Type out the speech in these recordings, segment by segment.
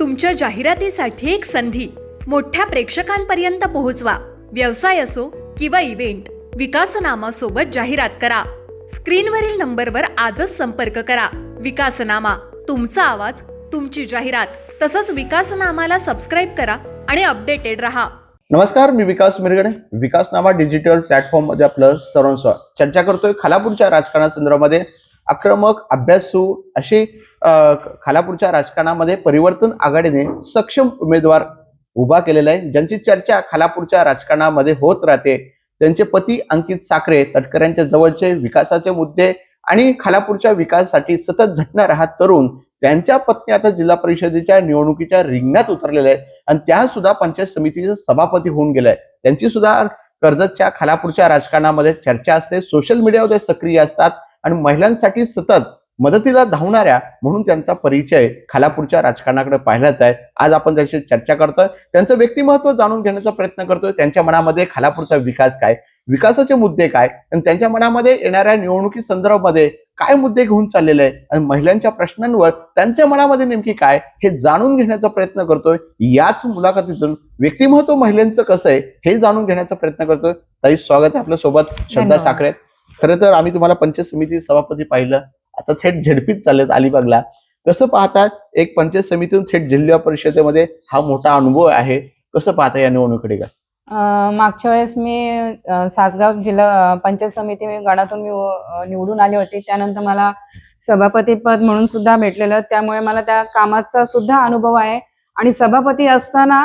तुमच्या जाहिरातीसाठी एक संधी मोठ्या प्रेक्षकांपर्यंत पोहोचवा. व्यवसाय असो किंवा इव्हेंट, विकासनामा सोबत जाहिरात करा. स्क्रीनवरील नंबरवर आजच संपर्क करा. विकासनामा, तुमचा आवाज, तुमची जाहिरात. तसंच विकासनामाला सबस्क्राईब करा आणि अपडेटेड रहा. नमस्कार, मी विकास मिरगडे. विकासनामा डिजिटल प्लॅटफॉर्म मध्ये आपलं सर्वांचं चर्चा करतोय. खालापूरच्या राजकारणासंदर्भामध्ये आक्रमक, अभ्यासू अशी खालापूरच्या राजकारणामध्ये परिवर्तन आघाडीने सक्षम उमेदवार उभा केलेला आहे, ज्यांची चर्चा खालापूरच्या राजकारणामध्ये होत राहते. त्यांचे पती अंकित साखरे तटकऱ्यांच्या जवळचे, विकासाचे मुद्दे आणि खालापूरच्या विकासासाठी सतत झटणारा हा तरुण, त्यांच्या पत्नी आता जिल्हा परिषदेच्या निवडणुकीच्या रिंगणात उतरलेल्या आहेत आणि त्या सुद्धा पंचायत समितीचे सभापती होऊन गेलाय. त्यांची सुद्धा कर्जतच्या खालापूरच्या राजकारणामध्ये चर्चा असते, सोशल मीडियावर सक्रिय असतात आणि महिलांसाठी सतत मदतीला धावणाऱ्या म्हणून त्यांचा परिचय खालापूरच्या राजकारणाकडे पाहिला जात आहे. आज आपण त्याची चर्चा करतोय, त्यांचं व्यक्तिमत्व जाणून घेण्याचा प्रयत्न करतोय. त्यांच्या मनामध्ये खालापूरचा विकास काय, विकासाचे मुद्दे काय आणि त्यांच्या मनामध्ये येणाऱ्या निवडणुकी संदर्भामध्ये काय मुद्दे घेऊन चाललेले आहे आणि महिलांच्या प्रश्नांवर त्यांच्या मनामध्ये नेमकी काय हे जाणून घेण्याचा प्रयत्न करतोय. याच मुलाखतीतून व्यक्तिमत्व महिलांचं कसं आहे हे जाणून घेण्याचा प्रयत्न करतोय. ताई, स्वागत आहे आपल्या सोबत. श्रद्धा साखरे, खरं तर आम्ही तुम्हाला पंचायत समिती सभापती पाहिलं, आता थेट झेडपीत चाललेत अलिबागला. कसं पाहता, एक पंचायत समितीतून थेट जिल्हा परिषदेमध्ये हा मोठा अनुभव आहे, कसं पाहता या निवडणुकीकडे का? मागच्या वेळेस मी सासगाव जिल्हा पंचायत समिती गणातून मी निवडून आली होती. त्यानंतर मला सभापती पद म्हणून सुद्धा भेटलेलं, त्यामुळे मला त्या कामाचा सुद्धा अनुभव आहे. आणि सभापती असताना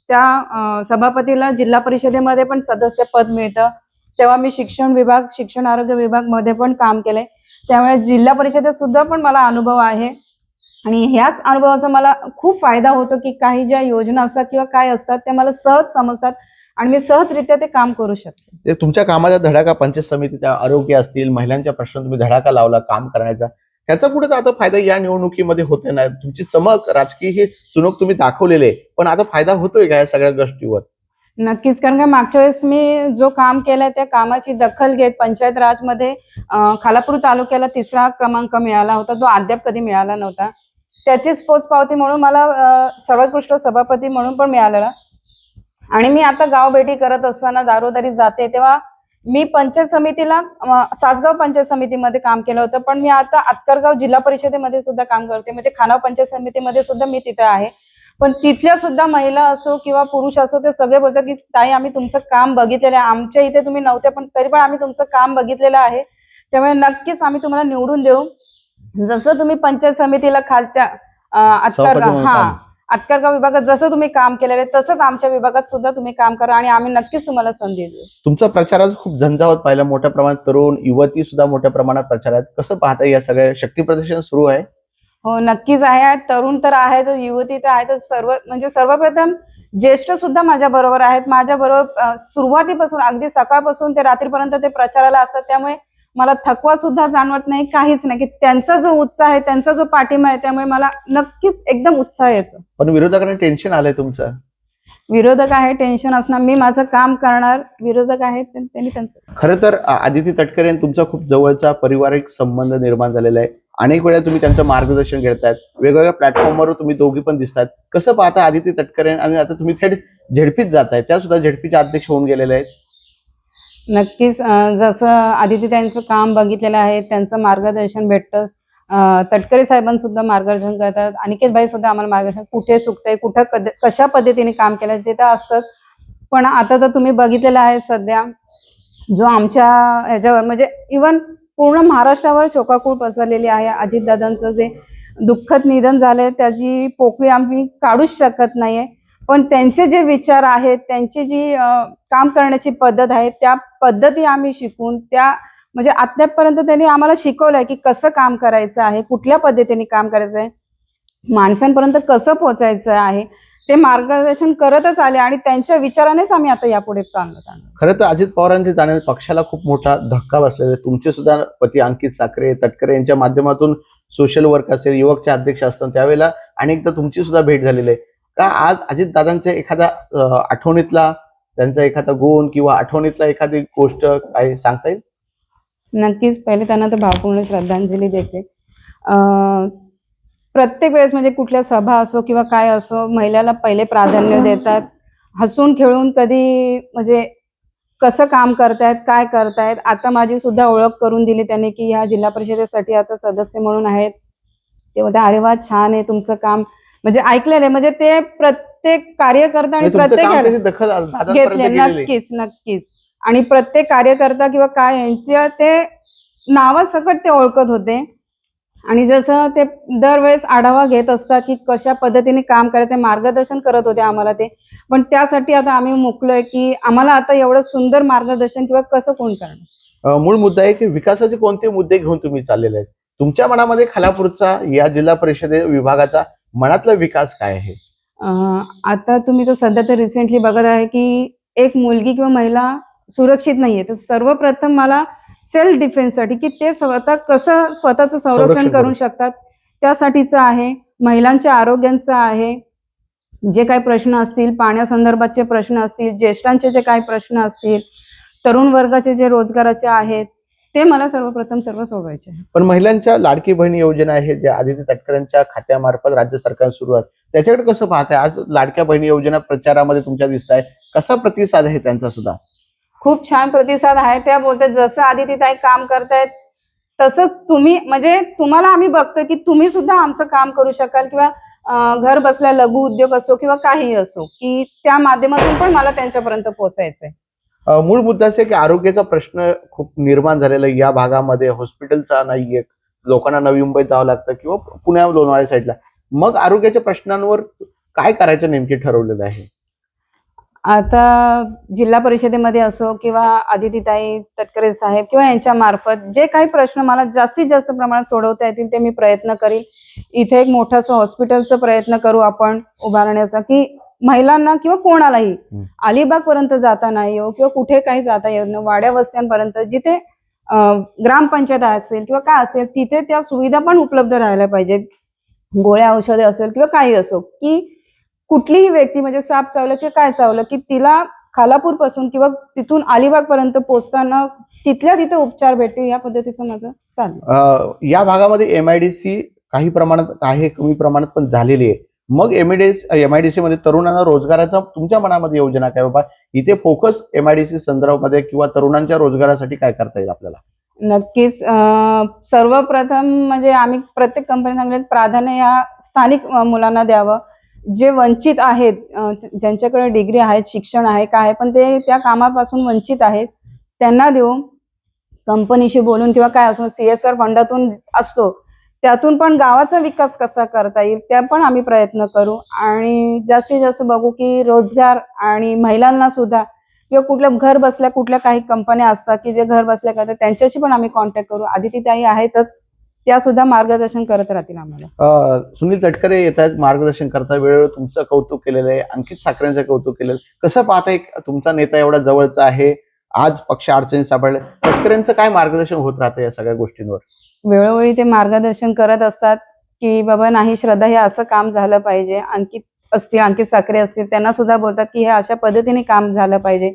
त्या सभापतीला जिल्हा परिषदेमध्ये पण सदस्य पद मिळतं, तेव्हा मी शिक्षण विभाग, शिक्षण आरोग्य विभाग मध्ये पण काम केलंय. त्यामुळे जिल्हा परिषदेत सुद्धा पण मला अनुभव आहे आणि ह्याच अनुभवाचा मला खूप फायदा होतो की काही ज्या योजना असतात किंवा काय असतात ते मला सहज समजतात आणि मी सहजरित्या ते काम करू शकते. तुमच्या कामाचा धडाका पंचायत समितीच्या आरोग्य असतील, महिलांच्या प्रश्न तुम्ही धडाका लावला काम करण्याचा, त्याचा कुठे आता फायदा या निवडणुकीमध्ये होते नाही? तुमची चमक, राजकीय ही चुणूक तुम्ही दाखवलेले, पण आता फायदा होतोय का या सगळ्या गोष्टीवर? नक्कीच, कारण का मागच्या वेळेस मी जो काम केलंय त्या कामाची दखल घेत पंचायत राजमध्ये खालापूर तालुक्याला 3रा क्रमांक मिळाला होता, जो अद्याप कधी मिळाला नव्हता. त्याचीच पोचपावती म्हणून मला सर्वोत्कृष्ट सभापती म्हणून पण मिळालेला. आणि मी आता गावभेटी करत असताना दारोदारी जाते तेव्हा मी पंचायत समितीला सासगाव पंचायत समितीमध्ये काम केलं होतं, पण मी आता आतकरगाव जिल्हा परिषदेमध्ये सुद्धा काम करते. म्हणजे खानाव पंचायत समितीमध्ये सुद्धा मी तिथे आहे. पण तिथल्या सुद्धा महिला असो किंवा पुरुष असो, ते सगळे बोलतात की ताई, आम्ही तुमचं काम बघितलेलं आहे. आमच्या इथे तुम्ही नव्हते पण तरी पण आम्ही तुमचं काम बघितलेलं आहे, त्यामुळे नक्कीच आम्ही तुम्हाला निवडून देऊ. जसं तुम्ही पंचायत समितीला खालच्या आतकरगाव विभागात जसं तुम्ही काम केलेलं आहे तसंच आमच्या विभागात सुद्धा तुम्ही काम करा आणि आम्ही नक्कीच तुम्हाला संधी देऊ. तुमचा प्रचारात खूप झंझावत पाहिला, मोठ्या प्रमाणात तरुण युवती सुद्धा मोठ्या प्रमाणात प्रचारात, कसं पाहता या सगळ्या शक्ती प्रदर्शन सुरू आहे? हो, नक्कीच आहे. तरुण तर आहेत, युवती तर आहेत. सर्वप्रथम ज्येष्ठ सुद्धा माझ्या बरोबर आहेत. माझ्या बरोबर सुरुवातीपासून अगदी सकाळपासून ते रात्रीपर्यंत ते प्रचाराला असतात, त्यामुळे मला थकवा सुद्धा जाणवत नाही, काहीच नाही. की त्यांचा जो उत्साह आहे, त्यांचा जो पाठिंबा आहे, त्यामुळे मला नक्कीच एकदम उत्साह येतो. पण विरोधकांना टेन्शन आलंय तुमचं? विरोधक आहे, टेन्शन असणार. मी माझं काम करणार, विरोधक आहेत त्यांनी त्यांचं. खरं तर आदिती तटकरे यांनी तुमचा खूप जवळचा पारिवारिक संबंध निर्माण झालेला आहे. अनेक वेळा तुम्ही त्यांचं मार्गदर्शन घेतायत, वेगवेगळ्या प्लॅटफॉर्मवर तुम्ही दोघी पण दिसतात. कसं पाहता आदिती तटकरे आणि आता तुम्ही थेट झेडपीत जाताय, त्या सुद्धा झेडपीचे अध्यक्ष होऊन गेलेले आहेत? नक्कीच, जसं आदिती त्यांचं काम बघितलेलं आहे, त्यांचं मार्गदर्शन भेटतं. तटकरे साहेबांसुद्धा मार्गदर्शन करतात, अनिकेत भाई सुद्धा आम्हाला मार्गदर्शन, कुठे चुकतंय, कुठं कशा पद्धतीने काम केलं ते तर असतंच. पण आता तर तुम्ही बघितलेलं आहे सध्या जो आमच्या ह्याच्यावर म्हणजे इव्हन पूर्ण महाराष्ट्रावर शोकाकूळ पसरलेली आहे. अजितदादांचं जे दुःखद निधन झालंय त्याची पोकळी आम्ही काढूच शकत नाहीये. पण त्यांचे जे विचार आहेत, त्यांची जी काम करण्याची पद्धत आहे, त्या पद्धती आम्ही शिकून त्या म्हणजे आतापर्यंत त्यांनी आम्हाला शिकवलंय की कसं काम करायचं आहे, कुठल्या पद्धतीने काम करायचं आहे, माणसांपर्यंत कसं पोहोचायचं आहे, ते मार्गदर्शन करतच आले आणि त्यांच्या विचारानेच आम्ही आता यापुढे चाललो. खरं तर अजित पवारांचे जाण्याने पक्षाला खूप मोठा धक्का बसलेला आहे. तुमचे सुद्धा पती अंकित साखरे तटकरे यांच्या माध्यमातून सोशल वर्क असेल, युवकचे अध्यक्ष असतात, त्यावेळेला अनेकदा तुमची सुद्धा भेट झालेली आहे का? आज अजितदादांच्या एखादा आठवणीतला त्यांचा एखादा गुण किंवा आठवणीतला एखादी गोष्ट काय सांगता येईल? नक्कीच, पहिले त्यांना तर भावपूर्ण श्रद्धांजली देते. प्रत्येक वेळेस म्हणजे कुठल्या सभा असो किंवा काय असो, महिलाला पहिले प्राधान्य देतात. हसून खेळून कधी म्हणजे कसं काम करतायत, काय करतायत. आता माझी सुद्धा ओळख करून दिली त्यांनी, की ह्या जिल्हा परिषदेसाठी आता सदस्य म्हणून आहेत. ते बोलतात, "अरे वाह! छान आहे तुमचं काम." म्हणजे ऐकलेलं आहे. म्हणजे ते प्रत्येक कार्यकर्ता आणि म्हणजे तुमचं प्रत्येक काम ह्याला त्याची दखल दादांपर्यंत घेतले. गेलेली आहे. नक्कीच, नक्कीच. आणि प्रत्येक कार्यकर्ता किंवा काय यांच्या ते नावासकट ते ओळखत होते. आणि जसं ते दरवेळेस आढावा घेत असतात, की कशा पद्धतीने काम करायचं मार्गदर्शन करत होते आम्हाला ते. पण त्यासाठी आता आम्ही मुकलोय, की आम्हाला आता एवढं सुंदर मार्गदर्शन किंवा कसं कोण करणार? मूळ मुद्दा आहे की विकासाचे कोणते मुद्दे घेऊन तुम्ही चाललेले आहेत? तुमच्या मनामध्ये खालापूरचा या जिल्हा परिषदे विभागाचा मनातला विकास काय आहे? अ, आता तुम्ही तर सध्या तर रिसेंटली बघत आहे, की एक मुलगी किंवा महिला सुरक्षित नाहीये. तर सर्वप्रथम मला सेल्फ डिफेन्ससाठी, की ते स्वतः कसं स्वतःचं संरक्षण संरक्षण करू करू. शकतात, त्यासाठीचं आहे. महिलांच्या आरोग्यांचं आहे. जे काही प्रश्न असतील, पाण्यासंदर्भातचे प्रश्न असतील, ज्येष्ठांचे जे काही प्रश्न असतील, तरुण वर्गाचे जे रोजगाराचे आहेत, ते मला सर्वप्रथम सर्व सोडवायचे आहे. पण महिलांच्या लाडकी बहीण योजना आहे ज्या आदित्य तटकरेंच्या खात्यामार्फत राज्य सरकार सुरू आहे. त्याच्याकडे कसं पाहताय? आज लाडक्या बहिणी योजना प्रचारामध्ये तुमच्या दिसत आहे. कसा प्रतिसाद आहे त्यांचा सुद्धा? खूप छान प्रतिसाद आहे. त्या बोलतात, "जसं आदितीताई काम करतायत, तसंच तुम्ही म्हणजे तुम्हाला आम्ही बघतोय, की तुम्ही सुद्धा आमचं काम करू शकाल किंवा घर बसल्या लघु उद्योग असो किंवा काहीही असो, की त्या माध्यमातून पण मला त्यांच्यापर्यंत पोहोचायचंय." मूळ मुद्दा असा आहे की आरोग्याचा प्रश्न खूप निर्माण झालेला आहे. या भागामध्ये हॉस्पिटलचा नाहीये. लोकांना नवी मुंबईत जावं लागतं किंवा पुण्या लोणावळा साईडला. मग आरोग्याच्या प्रश्नांवर काय करायचं नेमके ठरवलेलं आहे? आता जिल्हा परिषदेमध्ये असो किंवा आदितीताई तटकरे साहेब किंवा यांच्या मार्फत जे काही प्रश्न मला जास्तीत जास्त प्रमाणात सोडवता येतील ते मी प्रयत्न करीन. इथे एक मोठंसं हॉस्पिटलचा प्रयत्न करू आपण उभारण्याचा, की महिलांना किंवा कोणालाही हं. अलिबागपर्यंत जाता नाही येऊ किंवा कुठे काही जाता येणं, वाड्या वस्त्यांपर्यंत जिथे ग्रामपंचायत असेल किंवा काय असेल तिथे त्या सुविधा पण उपलब्ध राहायला पाहिजेत. गोळ्या औषधे असेल किंवा काही असो, की कुठलीही व्यक्ती म्हणजे साप चावलं किंवा काय चावलं, की तिला खालापूरपासून किंवा तिथून अलिबागपर्यंत पोहोचताना तिथल्या तिथे उपचार भेटतील या पद्धतीचं माझं चालू. या भागामध्ये एम-आय-डी-सी काही प्रमाणात आहे, कमी प्रमाणात पण झालेली आहे. मग एम-आय-डी-सी मध्ये तरुणांना रोजगाराचा तुमच्या मनामध्ये योजना काय बाबा? इथे फोकस एम-आय-डी-सी संदर्भामध्ये किंवा तरुणांच्या रोजगारासाठी काय करता येईल आपल्याला? नक्कीच सर्वप्रथम म्हणजे आम्ही प्रत्येक कंपनी सांगेल प्राधान्य या स्थानिक मुलांना द्यावं. जे वंचित आहेत ज्यांच्याकडे डिग्री आहेत, शिक्षण आहे, काय आहे, पण ते त्या कामापासून वंचित आहेत, त्यांना देऊ. कंपनीशी बोलून किंवा काय असो CSR फंडातून असतो, त्यातून पण गावाचा विकास कसा करता येईल, त्या पण आम्ही प्रयत्न करू आणि जास्तीत जास्त बघू की रोजगार आणि महिलांना सुद्धा किंवा कुठल्या घर बसल्या कुठल्या काही कंपन्या असतात, की जे घर बसल्या करतात त्यांच्याशी पण आम्ही कॉन्टॅक्ट करू. आदितीताई आहेतच, त्या सुद्धा मार्गदर्शन करत राहतील आम्हाला. सुनील तटकरे येतात, मार्गदर्शन करतात. वेळोवेळी तुमचं कौतुक केलेलं आहे. अंकित साखरेंचं कौतुक केलेलं आहे. कसं पाहताय तुमचा नेता एवढा जवळचा आहे, आज पक्ष अडचणीत सापडले. तटकरेंचं काय मार्गदर्शन होत राहतं या सगळ्या गोष्टींवर? वेळोवेळी ते मार्गदर्शन करत असतात, की "बाबा नाही श्रद्धा, हे असं काम झालं पाहिजे." अंकित साखरे असतील, त्यांना सुद्धा बोलतात, की हे अशा पद्धतीने काम झालं पाहिजे.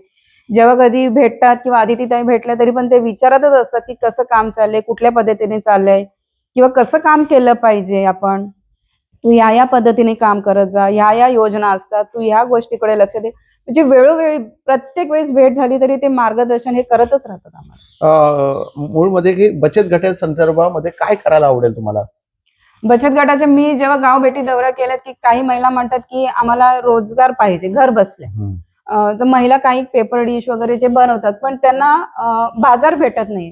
जेव्हा कधी भेटतात किंवा आदितीताई भेटल्या तरी पण ते विचारतच असतात, की कसं काम चाललंय, कुठल्या पद्धतीने चाललंय किंवा कसं काम केलं पाहिजे आपण. तू या पद्धतीने काम करत जा, ह्या योजना असतात, तू ह्या गोष्टीकडे लक्ष दे. म्हणजे वेळोवेळी प्रत्येक वेळेस भेट झाली तरी ते मार्गदर्शन हे करतच राहतात आम्हाला. मूळमध्ये की बचत गटाच्या संदर्भामध्ये काय करायला आवडेल तुम्हाला? बचत गटाचे मी जेव्हा गाव भेटी दौरा केल्यात, की काही महिला म्हणतात, की आम्हाला रोजगार पाहिजे घर बसल्या. तर महिला काही पेपर डिश वगैरे जे बनवतात, पण त्यांना बाजार भेटत नाही.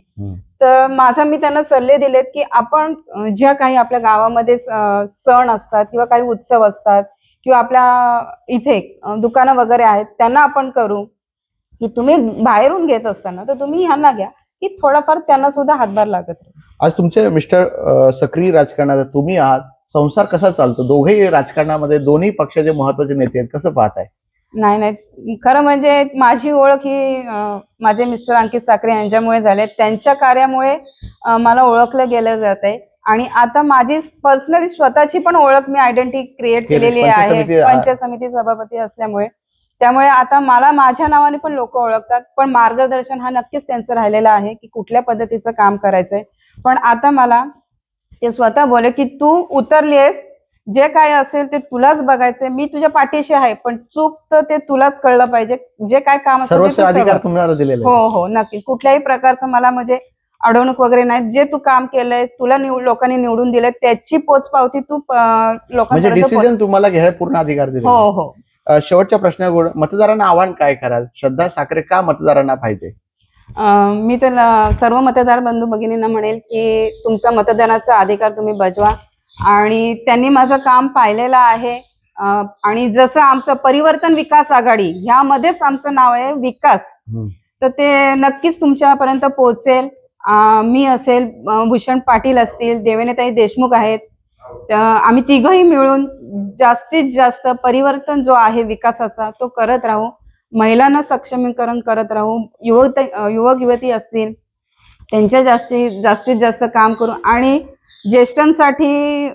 तर मी त्यांना सल्ले दिलेत, की आपण ज्या काही आपल्या गावामध्ये सण असतात किंवा काही उत्सव असतात किंवा आपल्या इथे दुकानं वगैरे आहेत, त्यांना आपण करू, की तुम्ही बाहेरून घेत असताना तर तुम्ही ह्यांना घ्या, की थोडाफार त्यांना सुद्धा हातभार लागत राहील. आज तुमचे मिस्टर सक्रिय राजकारणात आहेत, तुम्ही आहात. संसार कसा चालतो? दोघेही राजकारणामध्ये दोन्ही पक्षाचे महत्त्वाचे नेते आहेत. कसं पाहताय? नाही. खरं म्हणजे माझी ओळख ही माझे मिस्टर अंकित साखरे यांच्यामुळे झाले. त्यांच्या कार्यामुळे मला ओळखलं गेलं जातंय आणि आता माझी पर्सनली स्वतःची पण ओळख मी आयडेंटिटी क्रिएट केलेली आहे. पंचायत समिती सभापती असल्यामुळे. त्यामुळे आता मला माझ्या नावाने पण लोक ओळखतात. पण मार्गदर्शन हा नक्कीच त्यांचं राहिलेलं आहे, की कुठल्या पद्धतीचं काम करायचंय. पण आता मला ते स्वतः बोले की तू उतरलीस, जे काय असेल ते तुलाच बघायचंय, मी तुझ्या पाठीशी आहे, पण चूक तर ते तुलाच कळलं पाहिजे. जे काय काम असेल ते सर्वोच्च तू अधिकार सर्व- तुम्हाला दिलेले हो हो नक्की. कुठल्याही प्रकारचं मला म्हणजे अडवणूक वगैरे नाही. जे तू काम केलंय, तुला लोकांनी निवडून दिलंय, त्याची पोचपावती तू म्हणजे लोकांपर्यंत डिसिजन तुम्हाला घ्यायला पूर्ण अधिकार दिले. हो हो. शेवटच्या प्रश्नावर मतदारांना आव्हान काय कराल? श्रद्धा साखरे का मतदारांना पाहिजे? मी तर सर्व मतदार बंधू भगिनींना म्हणेल की तुमचा मतदानाचा अधिकार तुम्ही बजवा. आणि त्यांनी माझं काम पाहिलेलं आहे. आणि जसं आमचं परिवर्तन विकास आघाडी ह्यामध्येच आमचं नाव आहे विकास, तर ते नक्कीच तुमच्यापर्यंत पोहोचेल. मी असेल, भूषण पाटील असतील, देवेनेताई देशमुख आहेत, आम्ही तिघही मिळून जास्तीत जास्त परिवर्तन जो आहे विकासाचा तो करत राहू. महिलांना सक्षमीकरण करत राहू. युवक युवती असतील त्यांच्या जास्तीत जास्त काम करू. आणि ज्येष्ठांसाठी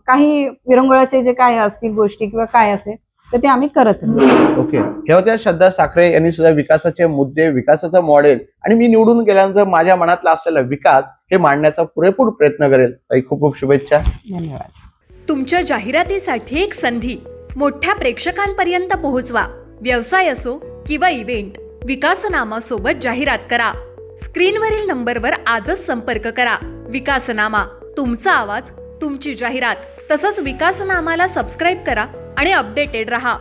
काही विरंगुळाचे जे काय असतील गोष्टी किंवा काय असेल तर ते आम्ही करत राहू. ओके. हे होत्या श्रद्धा साखरे यांनी सुद्धा विकासाचे मुद्दे, विकासाचं मॉडेल आणि मी निवडून गेल्यानंतर माझ्या मनातला असलेला विकास हे मांडण्याचा पुरेपूर प्रयत्न करेल. ताई, खूप खूप शुभेच्छा. धन्यवाद. तुमच्या जाहिरातीसाठी एक संधी मोठ्या प्रेक्षकांपर्यंत पोहोचवा. व्यवसाय असो किंवा इव्हेंट, विकासनामा सोबत जाहिरात करा. स्क्रीनवरील नंबरवर आजच संपर्क करा. विकासनामा, तुमचा आवाज, तुमची जाहिरात. तसंच विकासनामाला सबस्क्राईब करा आणि अपडेटेड रहा.